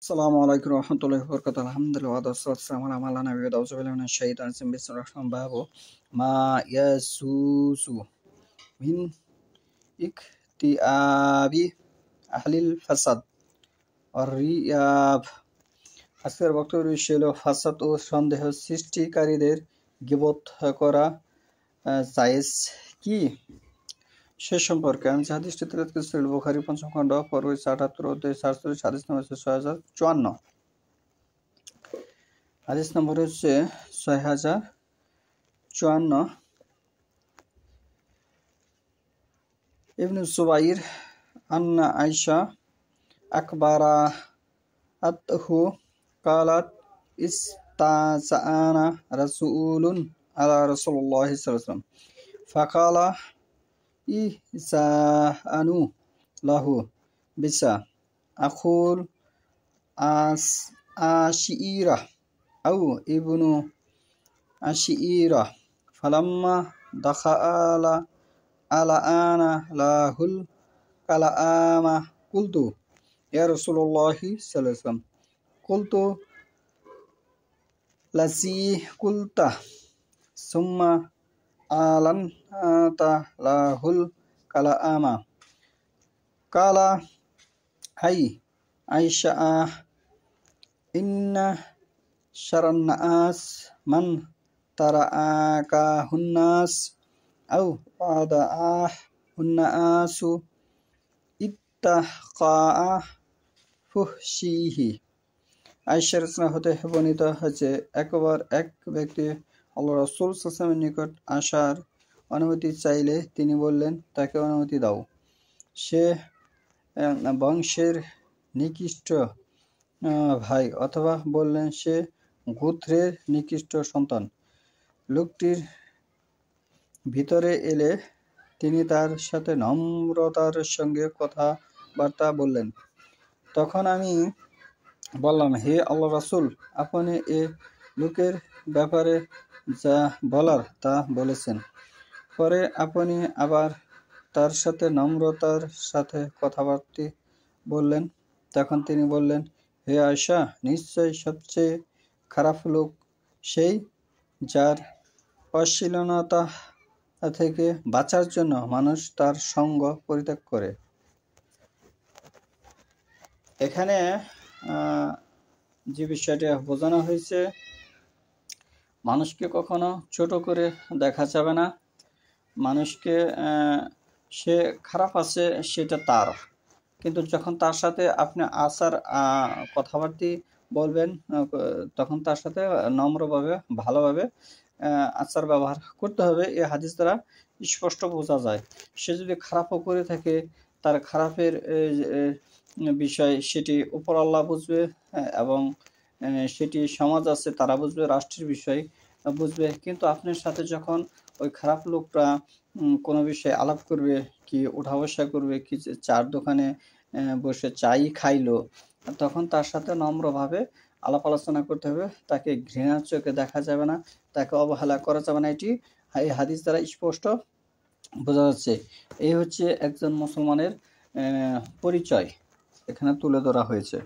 আসসালামু আলাইকুম রহমতুল্লাহি ওয়া বারাকাতুহু আলহামদুলিল্লাহ ওয়া সাল্লাল্লাহু আলা মাওলানা নবিয়্যিনা আউযু বিল্লাহি মিনাশ শাইতানির রাজিম বিসমিল্লাহির রহমানির বাবু মা ইয়াসুসু মিন ইকতিয়াবি আহলিল ফাসাদ ওয়ার রিয়াব। আজকের বক্তব্য বিষয় হলো ফাসাদ ও সন্দেহ সৃষ্টিকারীদের গীবত করা জায়েজ কি সে সম্পর্কে আমি হাদিসটি তেলাওয়াত করেছি সহিহ বুখারী ৫ম খণ্ড পর্ব ৭৮ অধ্যায় ৪৭ হাদিস নম্বর ৬০৫৪ হাদিস নম্বর হচ্ছে ৬০৫৪ ইবনে সুবাইর আন্না আয়েশা আকবারাতহু قالت استأذن رسول على رسول الله صلى الله عليه وسلم فقال إذانوا له بسا أقول عشيرة أو ابن عشيرة فلما دخل على أنا له الكلام قلت يا رسول الله صلى الله عليه وسلم قلت الذي قلت ثم أعلنت له الكلام قال هاي عائشة إن شر الناس من تركه الناس أو وضعه الناس اتقاء فحشه। আয়েশা রাদিয়াল্লাহু হতে বর্ণিত হয়েছে, একবার এক ব্যক্তি আল্লাহ রাসূল সাল্লাল্লাহু আলাইহি ওয়াসাল্লামের নিকট আসার অনুমতি চাইলে তিনি বললেন, তাকে অনুমতি দাও। সে বংশের নিকৃষ্ট ভাই, অথবা বললেন সে গোত্রের নিকৃষ্ট সন্তান। লোকটির ভিতরে এলে তিনি তার সাথে নম্রতার সঙ্গে কথাবার্তা বললেন। তখন আমি বললাম, হে আল্লাহ রাসূল, আপনি এ লোকের ব্যাপারে যা বলার তা বলেছেন। পরে আপনি আবার তার সাথে নম্রতার সাথে কথাবার্তা বললেন। তখন তিনি বললেন, হে আয়েশা, নিশ্চয় সবচেয়ে খারাপ লোক সেই যার অশ্লীলতা থেকে বাঁচার জন্য মানুষ তার সঙ্গ পরিত্যাগ করে। এখানে যে বিষয়টা বোঝানো হয়েছে, মানুষকে কখনো ছোট করে দেখা যাবে না। মানুষকে সে খারাপ আছে সেটা তার, কিন্তু যখন তার সাথে আপনি কথাবার্তা বলবেন, তখন তার সাথে নম্রভাবে ভালোভাবে আচার ব্যবহার করতে হবে। এই হাদিস দ্বারা স্পষ্ট বোঝা যায়, সে যদি খারাপও করে থাকে, তার খারাপের বিষয় সেটি উপর আল্লাহ বুঝবে, এবং সেটি সমাজ আছে তারা বুঝবে, রাষ্ট্রের বিষয় বুঝবে। কিন্তু আপনার সাথে যখন ওই খারাপ লোকটা কোনো বিষয়ে আলাপ করবে, কি উঠা বসা করবে, কি চার দোকানে বসে চাই খাইলো, তখন তার সাথে নম্রভাবে আলাপ আলোচনা করতে হবে। তাকে ঘৃণার চোখে দেখা যাবে না, তাকে অবহেলা করা যাবে না। এটি এই হাদিস দ্বারা স্পষ্ট বোঝা যাচ্ছে। এই হচ্ছে একজন মুসলমানের পরিচয় এখানে তুলে ধরা হয়েছে।